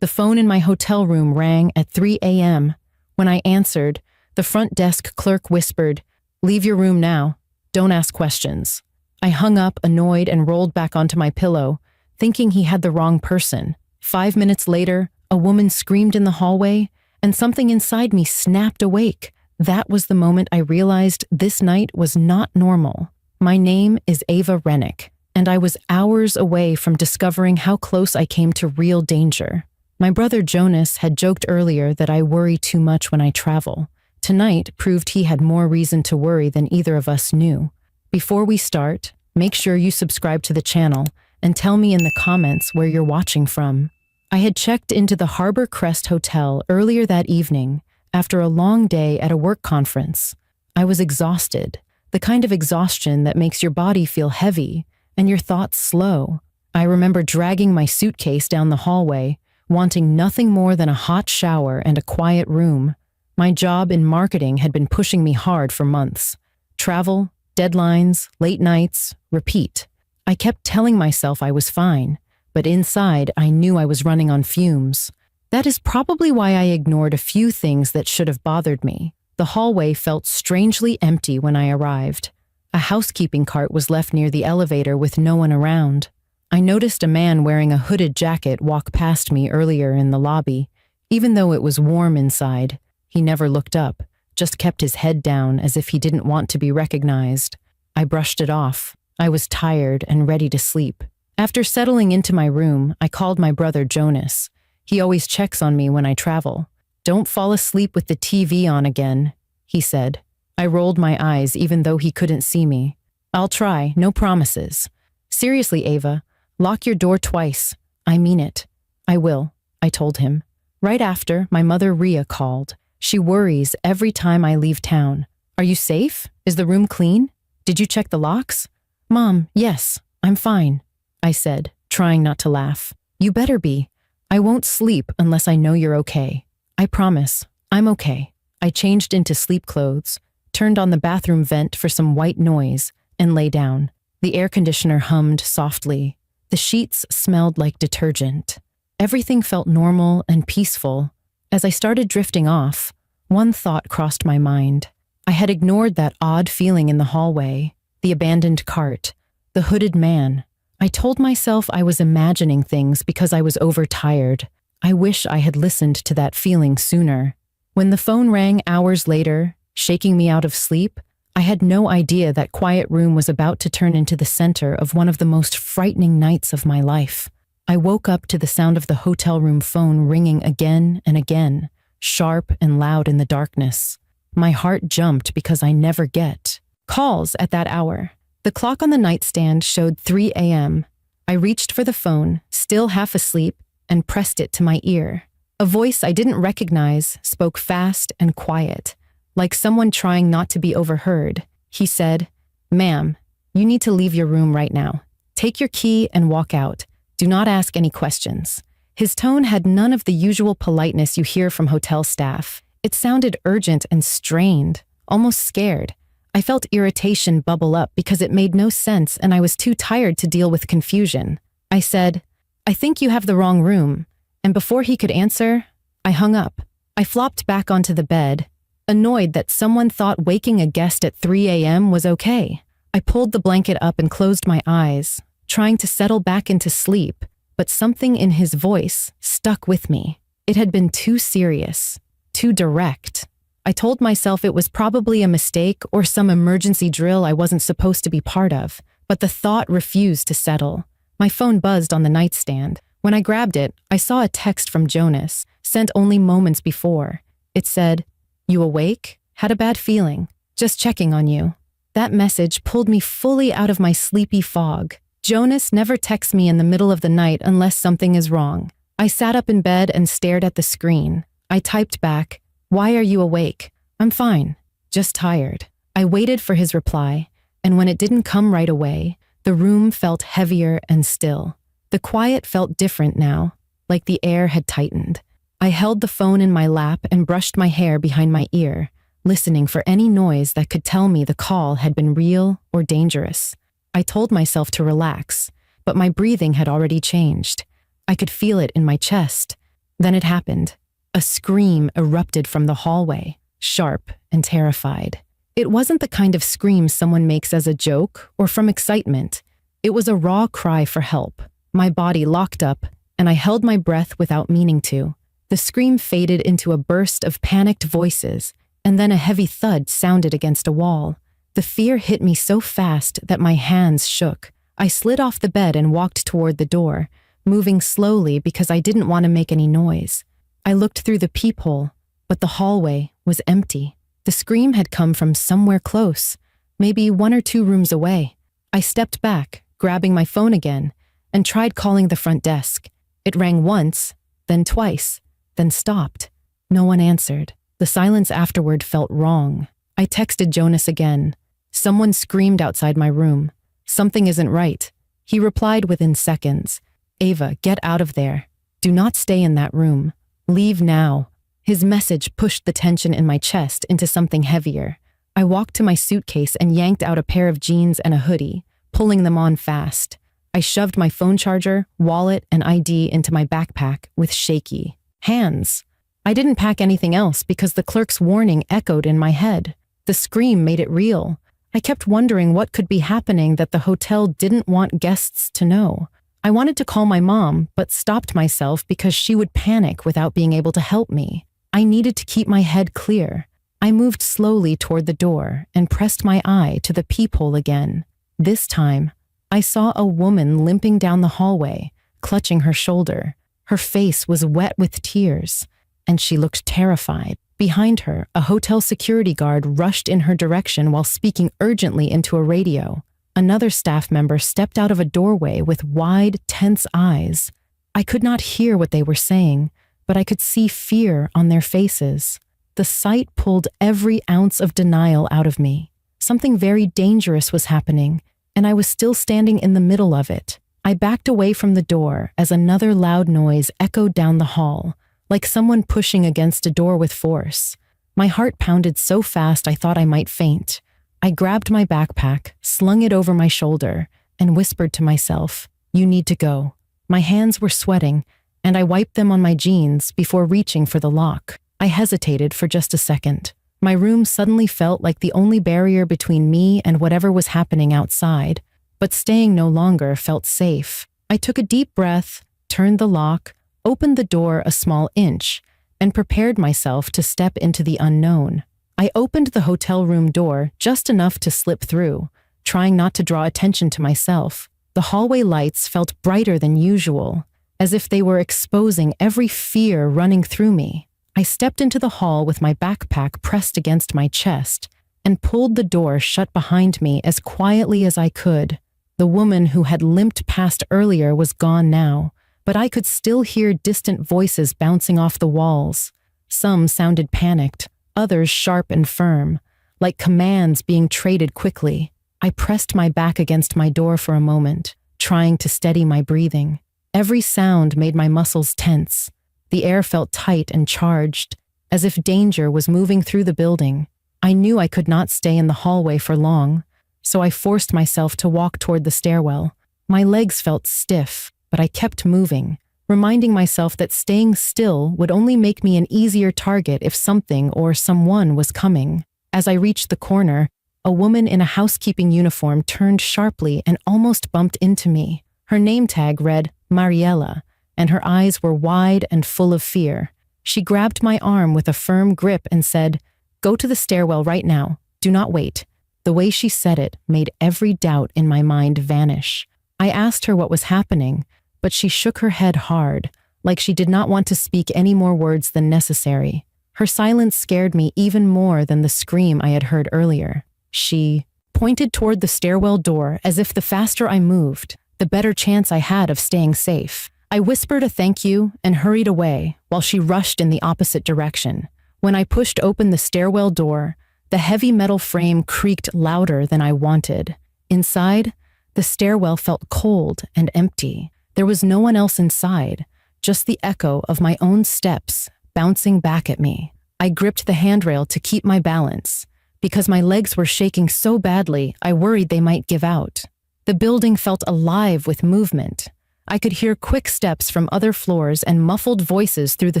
The phone in my hotel room rang at 3 a.m. When I answered, the front desk clerk whispered, "Leave your room now. Don't ask questions." I hung up, annoyed, and rolled back onto my pillow, thinking he had the wrong person. 5 minutes later, a woman screamed in the hallway, and something inside me snapped awake. That was the moment I realized this night was not normal. My name is Ava Rennick, and I was hours away from discovering how close I came to real danger. My brother Jonas had joked earlier that I worry too much when I travel. Tonight proved he had more reason to worry than either of us knew. Before we start, make sure you subscribe to the channel and tell me in the comments where you're watching from. I had checked into the Harbor Crest Hotel earlier that evening after a long day at a work conference. I was exhausted, the kind of exhaustion that makes your body feel heavy and your thoughts slow. I remember dragging my suitcase down the hallway, wanting nothing more than a hot shower and a quiet room. My job in marketing had been pushing me hard for months. Travel, deadlines, late nights, repeat. I kept telling myself I was fine, but inside I knew I was running on fumes. That is probably why I ignored a few things that should have bothered me. The hallway felt strangely empty when I arrived. A housekeeping cart was left near the elevator with no one around. I noticed a man wearing a hooded jacket walk past me earlier in the lobby. Even though it was warm inside, he never looked up, just kept his head down as if he didn't want to be recognized. I brushed it off. I was tired and ready to sleep. After settling into my room, I called my brother Jonas. He always checks on me when I travel. "Don't fall asleep with the TV on again," he said. I rolled my eyes even though he couldn't see me. "I'll try, no promises." "Seriously, Ava, lock your door twice. I mean it." "I will," I told him. Right after, my mother Ria called. She worries every time I leave town. "Are you safe? Is the room clean? Did you check the locks?" "Mom, yes, I'm fine," I said, trying not to laugh. "You better be. I won't sleep unless I know you're okay." "I promise, I'm okay." I changed into sleep clothes, turned on the bathroom vent for some white noise, and lay down. The air conditioner hummed softly. The sheets smelled like detergent. Everything felt normal and peaceful. As I started drifting off, one thought crossed my mind. I had ignored that odd feeling in the hallway, the abandoned cart, the hooded man. I told myself I was imagining things because I was overtired. I wish I had listened to that feeling sooner. When the phone rang hours later, shaking me out of sleep, I had no idea that quiet room was about to turn into the center of one of the most frightening nights of my life. I woke up to the sound of the hotel room phone ringing again and again, sharp and loud in the darkness. My heart jumped because I never get calls at that hour. The clock on the nightstand showed 3 a.m. I reached for the phone, still half asleep, and pressed it to my ear. A voice I didn't recognize spoke fast and quiet, like someone trying not to be overheard. He said, "Ma'am, you need to leave your room right now. Take your key and walk out. Do not ask any questions." His tone had none of the usual politeness you hear from hotel staff. It sounded urgent and strained, almost scared. I felt irritation bubble up because it made no sense and I was too tired to deal with confusion. I said, "I think you have the wrong room." And before he could answer, I hung up. I flopped back onto the bed, annoyed that someone thought waking a guest at 3 a.m. was okay. I pulled the blanket up and closed my eyes, trying to settle back into sleep, but something in his voice stuck with me. It had been too serious, too direct. I told myself it was probably a mistake or some emergency drill I wasn't supposed to be part of, but the thought refused to settle. My phone buzzed on the nightstand. When I grabbed it, I saw a text from Jonas, sent only moments before. It said, "You awake? Had a bad feeling. Just checking on you." That message pulled me fully out of my sleepy fog. Jonas never texts me in the middle of the night unless something is wrong. I sat up in bed and stared at the screen. I typed back, "Why are you awake?" "I'm fine, just tired." I waited for his reply, and when it didn't come right away, the room felt heavier and still. The quiet felt different now, like the air had tightened. I held the phone in my lap and brushed my hair behind my ear, listening for any noise that could tell me the call had been real or dangerous. I told myself to relax, but my breathing had already changed. I could feel it in my chest. Then it happened. A scream erupted from the hallway, sharp and terrified. It wasn't the kind of scream someone makes as a joke or from excitement. It was a raw cry for help. My body locked up, and I held my breath without meaning to. The scream faded into a burst of panicked voices, and then a heavy thud sounded against a wall. The fear hit me so fast that my hands shook. I slid off the bed and walked toward the door, moving slowly because I didn't want to make any noise. I looked through the peephole, but the hallway was empty. The scream had come from somewhere close, maybe 1 or 2 rooms away. I stepped back, grabbing my phone again, and tried calling the front desk. It rang once, then twice, then stopped. No one answered. The silence afterward felt wrong. I texted Jonas again. Someone screamed outside my room. Something isn't right. He replied within seconds. Ava, get out of there. Do not stay in that room. Leave now. His message pushed the tension in my chest into something heavier. I walked to my suitcase and yanked out a pair of jeans and a hoodie, pulling them on fast. I shoved my phone charger, wallet, and ID into my backpack with shaky hands. I didn't pack anything else because the clerk's warning echoed in my head. The scream made it real. I kept wondering what could be happening that the hotel didn't want guests to know. I wanted to call my mom, but stopped myself because she would panic without being able to help me. I needed to keep my head clear. I moved slowly toward the door and pressed my eye to the peephole again. This time, I saw a woman limping down the hallway, clutching her shoulder. Her face was wet with tears, and she looked terrified. Behind her, a hotel security guard rushed in her direction while speaking urgently into a radio. Another staff member stepped out of a doorway with wide, tense eyes. I could not hear what they were saying, but I could see fear on their faces. The sight pulled every ounce of denial out of me. Something very dangerous was happening, and I was still standing in the middle of it. I backed away from the door as another loud noise echoed down the hall, like someone pushing against a door with force. My heart pounded so fast I thought I might faint. I grabbed my backpack, slung it over my shoulder, and whispered to myself, "You need to go." My hands were sweating, and I wiped them on my jeans before reaching for the lock. I hesitated for just a second. My room suddenly felt like the only barrier between me and whatever was happening outside, but staying no longer felt safe. I took a deep breath, turned the lock, opened the door a small inch, and prepared myself to step into the unknown. I opened the hotel room door just enough to slip through, trying not to draw attention to myself. The hallway lights felt brighter than usual, as if they were exposing every fear running through me. I stepped into the hall with my backpack pressed against my chest and pulled the door shut behind me as quietly as I could. The woman who had limped past earlier was gone now, but I could still hear distant voices bouncing off the walls. Some sounded panicked, others sharp and firm, like commands being traded quickly. I pressed my back against my door for a moment, trying to steady my breathing. Every sound made my muscles tense. The air felt tight and charged, as if danger was moving through the building. I knew I could not stay in the hallway for long, so I forced myself to walk toward the stairwell. My legs felt stiff, but I kept moving, reminding myself that staying still would only make me an easier target if something or someone was coming. As I reached the corner, a woman in a housekeeping uniform turned sharply and almost bumped into me. Her name tag read Mariella, and her eyes were wide and full of fear. She grabbed my arm with a firm grip and said, "Go to the stairwell right now. Do not wait." The way she said it made every doubt in my mind vanish. I asked her what was happening, but she shook her head hard, like she did not want to speak any more words than necessary. Her silence scared me even more than the scream I had heard earlier. She pointed toward the stairwell door as if the faster I moved, the better chance I had of staying safe. I whispered a thank you and hurried away while she rushed in the opposite direction. When I pushed open the stairwell door, the heavy metal frame creaked louder than I wanted. Inside, the stairwell felt cold and empty. There was no one else inside, just the echo of my own steps bouncing back at me. I gripped the handrail to keep my balance. Because my legs were shaking so badly, I worried they might give out. The building felt alive with movement. I could hear quick steps from other floors and muffled voices through the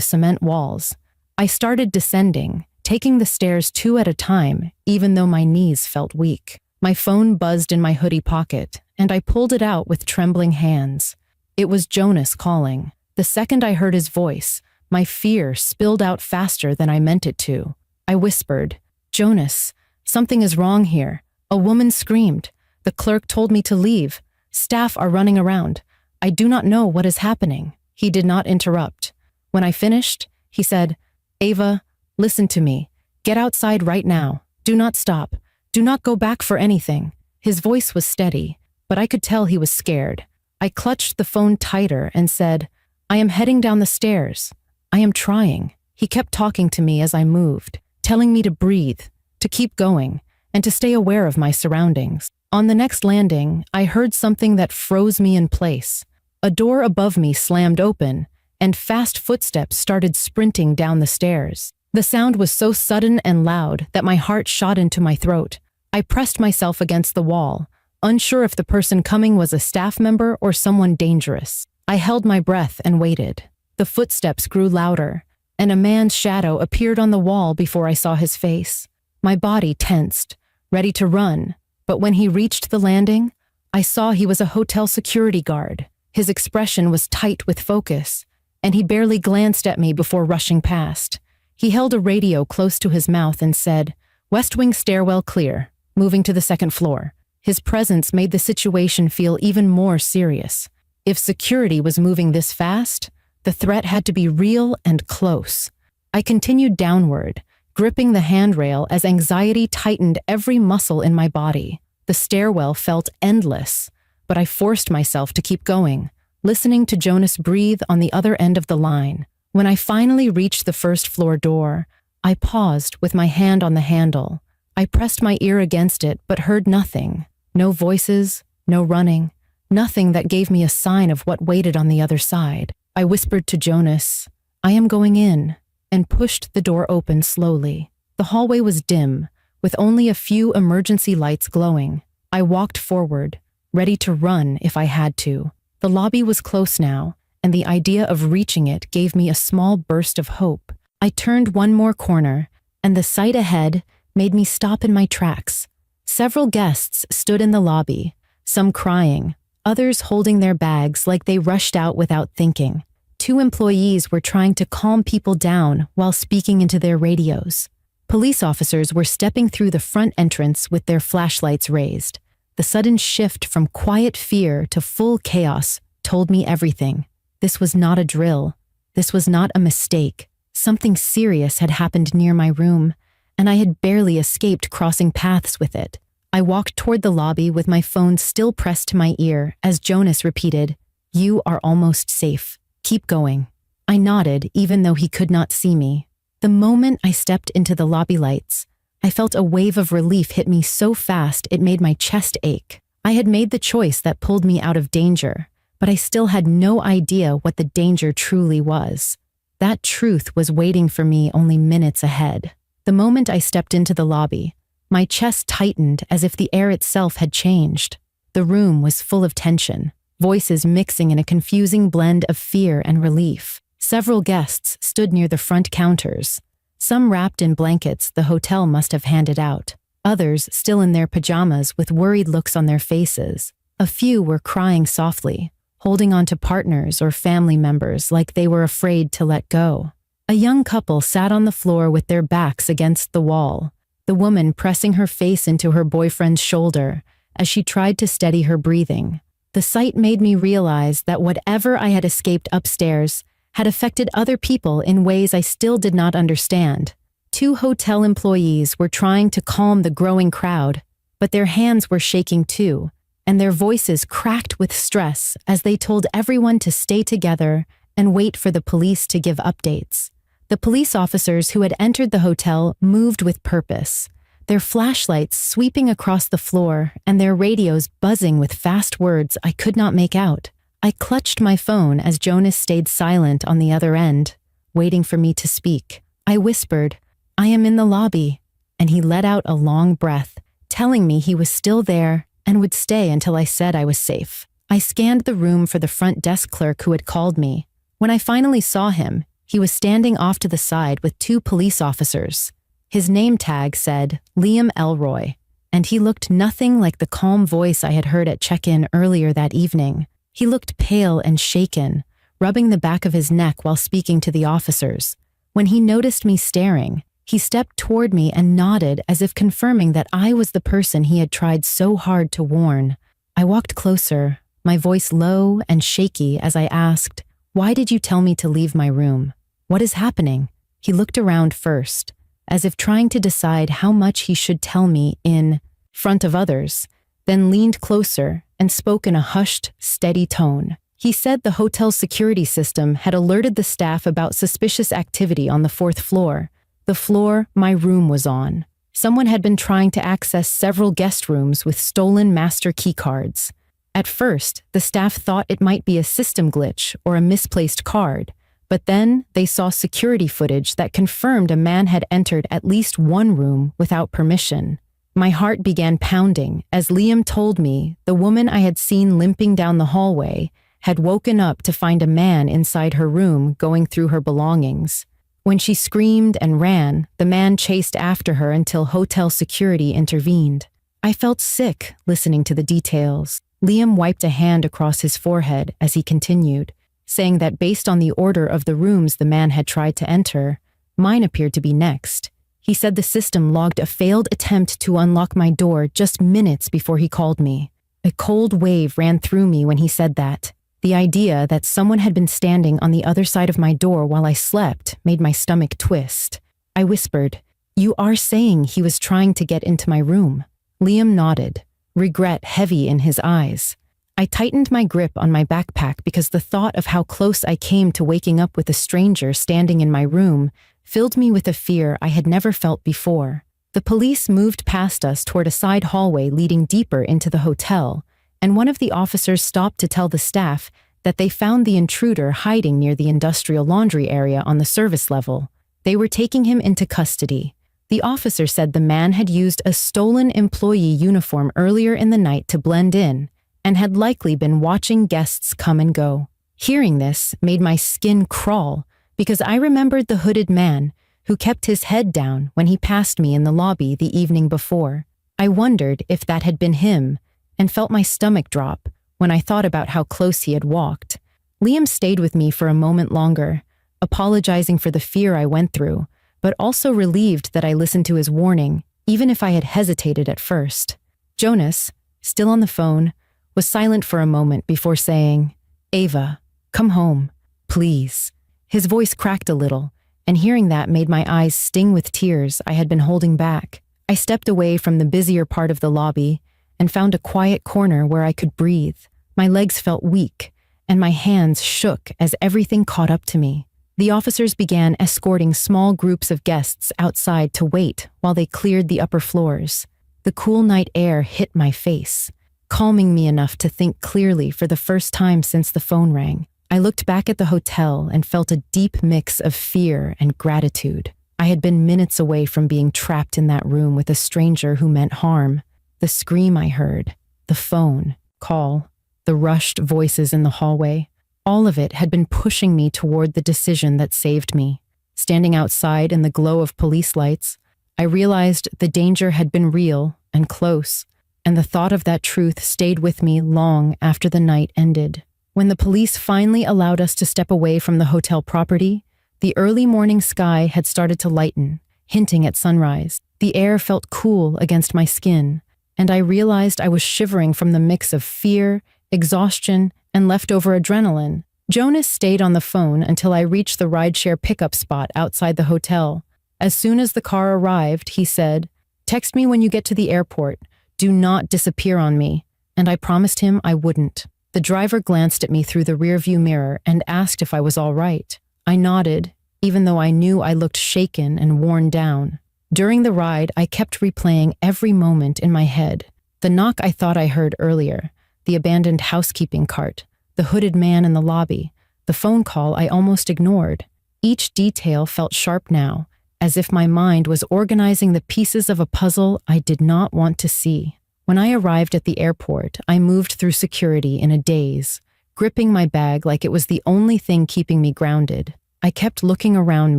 cement walls. I started descending, taking the stairs two at a time, even though my knees felt weak. My phone buzzed in my hoodie pocket, and I pulled it out with trembling hands. It was Jonas calling. The second I heard his voice, my fear spilled out faster than I meant it to. I whispered, "Jonas, something is wrong here." A woman screamed. "The clerk told me to leave. Staff are running around. I do not know what is happening." He did not interrupt. When I finished, he said, "Ava, listen to me. Get outside right now. Do not stop. Do not go back for anything." His voice was steady, but I could tell he was scared. I clutched the phone tighter and said, "I am heading down the stairs. I am trying." He kept talking to me as I moved, telling me to breathe, to keep going, and to stay aware of my surroundings. On the next landing, I heard something that froze me in place. A door above me slammed open, and fast footsteps started sprinting down the stairs. The sound was so sudden and loud that my heart shot into my throat. I pressed myself against the wall, unsure if the person coming was a staff member or someone dangerous. I held my breath and waited. The footsteps grew louder, and a man's shadow appeared on the wall before I saw his face. My body tensed, ready to run, but when he reached the landing, I saw he was a hotel security guard. His expression was tight with focus, and he barely glanced at me before rushing past. He held a radio close to his mouth and said, "West Wing stairwell clear, moving to the second floor." His presence made the situation feel even more serious. If security was moving this fast, the threat had to be real and close. I continued downward, gripping the handrail as anxiety tightened every muscle in my body. The stairwell felt endless, but I forced myself to keep going, listening to Jonas breathe on the other end of the line. When I finally reached the first floor door, I paused with my hand on the handle. I pressed my ear against it but heard nothing. No voices, no running, nothing that gave me a sign of what waited on the other side. I whispered to Jonas, "I am going in," and pushed the door open slowly. The hallway was dim, with only a few emergency lights glowing. I walked forward, ready to run if I had to. The lobby was close now, and the idea of reaching it gave me a small burst of hope. I turned one more corner, and the sight ahead made me stop in my tracks. Several guests stood in the lobby, some crying, others holding their bags like they rushed out without thinking. 2 employees were trying to calm people down while speaking into their radios. Police officers were stepping through the front entrance with their flashlights raised. The sudden shift from quiet fear to full chaos told me everything. This was not a drill. This was not a mistake. Something serious had happened near my room, and I had barely escaped crossing paths with it. I walked toward the lobby with my phone still pressed to my ear as Jonas repeated, "You are almost safe. Keep going." I nodded even though he could not see me. The moment I stepped into the lobby lights, I felt a wave of relief hit me so fast it made my chest ache. I had made the choice that pulled me out of danger, but I still had no idea what the danger truly was. That truth was waiting for me only minutes ahead. The moment I stepped into the lobby, my chest tightened as if the air itself had changed. The room was full of tension, voices mixing in a confusing blend of fear and relief. Several guests stood near the front counters, some wrapped in blankets the hotel must have handed out, others still in their pajamas with worried looks on their faces. A few were crying softly, holding on to partners or family members like they were afraid to let go. A young couple sat on the floor with their backs against the wall, the woman pressing her face into her boyfriend's shoulder as she tried to steady her breathing. The sight made me realize that whatever I had escaped upstairs had affected other people in ways I still did not understand. 2 hotel employees were trying to calm the growing crowd, but their hands were shaking too, and their voices cracked with stress as they told everyone to stay together and wait for the police to give updates. The police officers who had entered the hotel moved with purpose, their flashlights sweeping across the floor and their radios buzzing with fast words I could not make out. I clutched my phone as Jonas stayed silent on the other end, waiting for me to speak. I whispered, "I am in the lobby," and he let out a long breath, telling me he was still there and would stay until I said I was safe. I scanned the room for the front desk clerk who had called me. When I finally saw him, he was standing off to the side with two police officers. His name tag said Liam Elroy, and he looked nothing like the calm voice I had heard at check-in earlier that evening. He looked pale and shaken, rubbing the back of his neck while speaking to the officers. When he noticed me staring, he stepped toward me and nodded as if confirming that I was the person he had tried so hard to warn. I walked closer, my voice low and shaky as I asked, "Why did you tell me to leave my room? What is happening?" He looked around first, as if trying to decide how much he should tell me in front of others, then leaned closer and spoke in a hushed, steady tone. He said the hotel's security system had alerted the staff about suspicious activity on the 4th floor, the floor my room was on. Someone had been trying to access several guest rooms with stolen master key cards. At first, the staff thought it might be a system glitch or a misplaced card, but then they saw security footage that confirmed a man had entered at least one room without permission. My heart began pounding as Liam told me the woman I had seen limping down the hallway had woken up to find a man inside her room going through her belongings. When she screamed and ran, the man chased after her until hotel security intervened. I felt sick listening to the details. Liam wiped a hand across his forehead as he continued, saying that based on the order of the rooms the man had tried to enter, mine appeared to be next. He said the system logged a failed attempt to unlock my door just minutes before he called me. A cold wave ran through me when he said that. The idea that someone had been standing on the other side of my door while I slept made my stomach twist. I whispered, "You are saying he was trying to get into my room?" Liam nodded, regret heavy in his eyes. I tightened my grip on my backpack because the thought of how close I came to waking up with a stranger standing in my room filled me with a fear I had never felt before. The police moved past us toward a side hallway leading deeper into the hotel, and one of the officers stopped to tell the staff that they found the intruder hiding near the industrial laundry area on the service level. They were taking him into custody. The officer said the man had used a stolen employee uniform earlier in the night to blend in, and had likely been watching guests come and go. Hearing this made my skin crawl, because I remembered the hooded man who kept his head down when he passed me in the lobby the evening before. I wondered if that had been him, and felt my stomach drop when I thought about how close he had walked. Liam stayed with me for a moment longer, apologizing for the fear I went through, but also relieved that I listened to his warning, even if I had hesitated at first. Jonas, still on the phone, was silent for a moment before saying, "Ava, come home, please." His voice cracked a little, and hearing that made my eyes sting with tears I had been holding back. I stepped away from the busier part of the lobby and found a quiet corner where I could breathe. My legs felt weak, and my hands shook as everything caught up to me. The officers began escorting small groups of guests outside to wait while they cleared the upper floors. The cool night air hit my face, calming me enough to think clearly for the first time since the phone rang. I looked back at the hotel and felt a deep mix of fear and gratitude. I had been minutes away from being trapped in that room with a stranger who meant harm. The scream I heard, the phone call, the rushed voices in the hallway, all of it had been pushing me toward the decision that saved me. Standing outside in the glow of police lights, I realized the danger had been real and close, and the thought of that truth stayed with me long after the night ended. When the police finally allowed us to step away from the hotel property, the early morning sky had started to lighten, hinting at sunrise. The air felt cool against my skin, and I realized I was shivering from the mix of fear, exhaustion, and leftover adrenaline. Jonas stayed on the phone until I reached the rideshare pickup spot outside the hotel. As soon as the car arrived, he said, "Text me when you get to the airport. Do not disappear on me." And I promised him I wouldn't. The driver glanced at me through the rearview mirror and asked if I was all right. I nodded, even though I knew I looked shaken and worn down. During the ride, I kept replaying every moment in my head. The knock I thought I heard earlier, the abandoned housekeeping cart, the hooded man in the lobby, the phone call I almost ignored. Each detail felt sharp now, as if my mind was organizing the pieces of a puzzle I did not want to see. When I arrived at the airport, I moved through security in a daze, gripping my bag like it was the only thing keeping me grounded. I kept looking around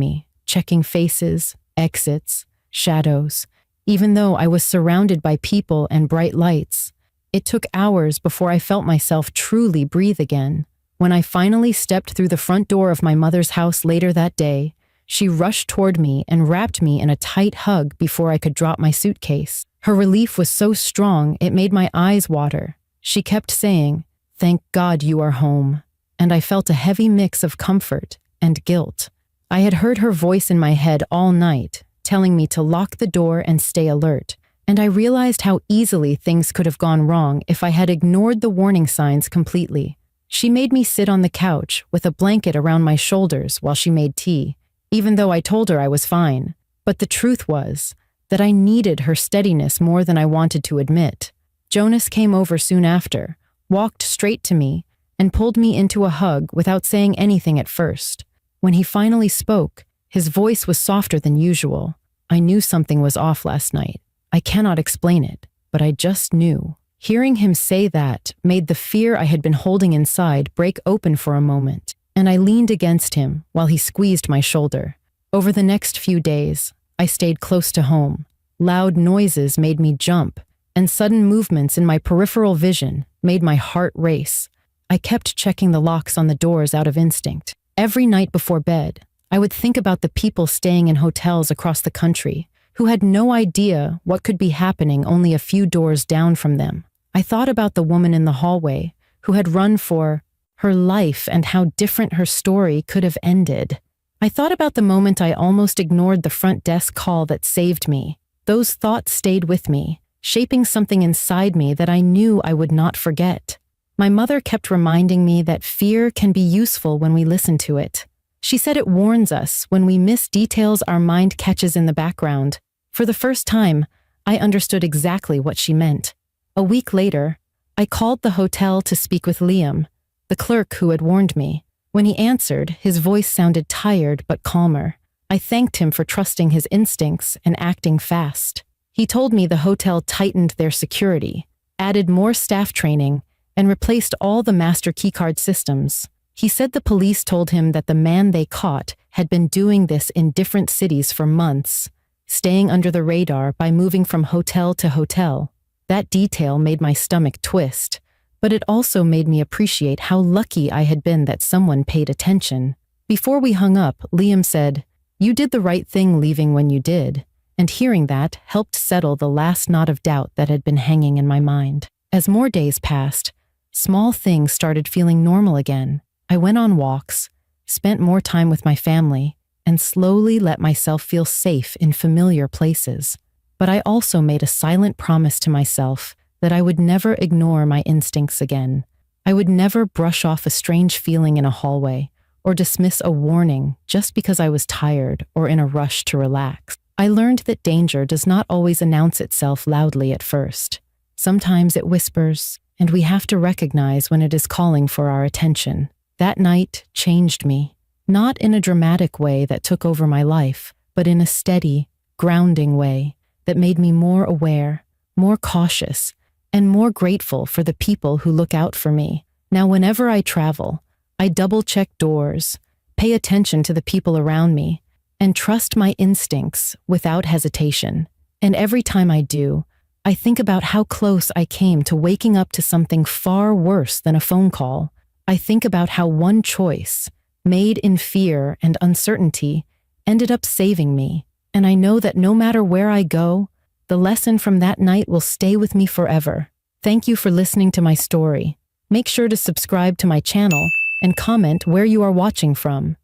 me, checking faces, exits, shadows, even though I was surrounded by people and bright lights. It took hours before I felt myself truly breathe again. When I finally stepped through the front door of my mother's house later that day, she rushed toward me and wrapped me in a tight hug before I could drop my suitcase. Her relief was so strong it made my eyes water. She kept saying, "Thank God you are home." And I felt a heavy mix of comfort and guilt. I had heard her voice in my head all night, telling me to lock the door and stay alert. And I realized how easily things could have gone wrong if I had ignored the warning signs completely. She made me sit on the couch with a blanket around my shoulders while she made tea, even though I told her I was fine. But the truth was that I needed her steadiness more than I wanted to admit. Jonas came over soon after, walked straight to me, and pulled me into a hug without saying anything at first. When he finally spoke, his voice was softer than usual. I knew something was off last night. I cannot explain it, but I just knew. Hearing him say that made the fear I had been holding inside break open for a moment, and I leaned against him while he squeezed my shoulder. Over the next few days, I stayed close to home. Loud noises made me jump, and sudden movements in my peripheral vision made my heart race. I kept checking the locks on the doors out of instinct. Every night before bed, I would think about the people staying in hotels across the country who had no idea what could be happening only a few doors down from them. I thought about the woman in the hallway who had run for her life and how different her story could have ended. I thought about the moment I almost ignored the front desk call that saved me. Those thoughts stayed with me, shaping something inside me that I knew I would not forget. My mother kept reminding me that fear can be useful when we listen to it. She said it warns us when we miss details our mind catches in the background. For the first time, I understood exactly what she meant. A week later, I called the hotel to speak with Liam, the clerk who had warned me. When he answered, his voice sounded tired but calmer. I thanked him for trusting his instincts and acting fast. He told me the hotel tightened their security, added more staff training, and replaced all the master keycard systems. He said the police told him that the man they caught had been doing this in different cities for months, staying under the radar by moving from hotel to hotel. That detail made my stomach twist, but it also made me appreciate how lucky I had been that someone paid attention. Before we hung up, Liam said, "You did the right thing leaving when you did," and hearing that helped settle the last knot of doubt that had been hanging in my mind. As more days passed, small things started feeling normal again. I went on walks, spent more time with my family, and slowly let myself feel safe in familiar places. But I also made a silent promise to myself that I would never ignore my instincts again. I would never brush off a strange feeling in a hallway or dismiss a warning just because I was tired or in a rush to relax. I learned that danger does not always announce itself loudly at first. Sometimes it whispers, and we have to recognize when it is calling for our attention. That night changed me, not in a dramatic way that took over my life, but in a steady, grounding way that made me more aware, more cautious, and more grateful for the people who look out for me. Now, whenever I travel, I double-check doors, pay attention to the people around me, and trust my instincts without hesitation. And every time I do, I think about how close I came to waking up to something far worse than a phone call. I think about how one choice, made in fear and uncertainty, ended up saving me. And I know that no matter where I go, the lesson from that night will stay with me forever. Thank you for listening to my story. Make sure to subscribe to my channel and comment where you are watching from.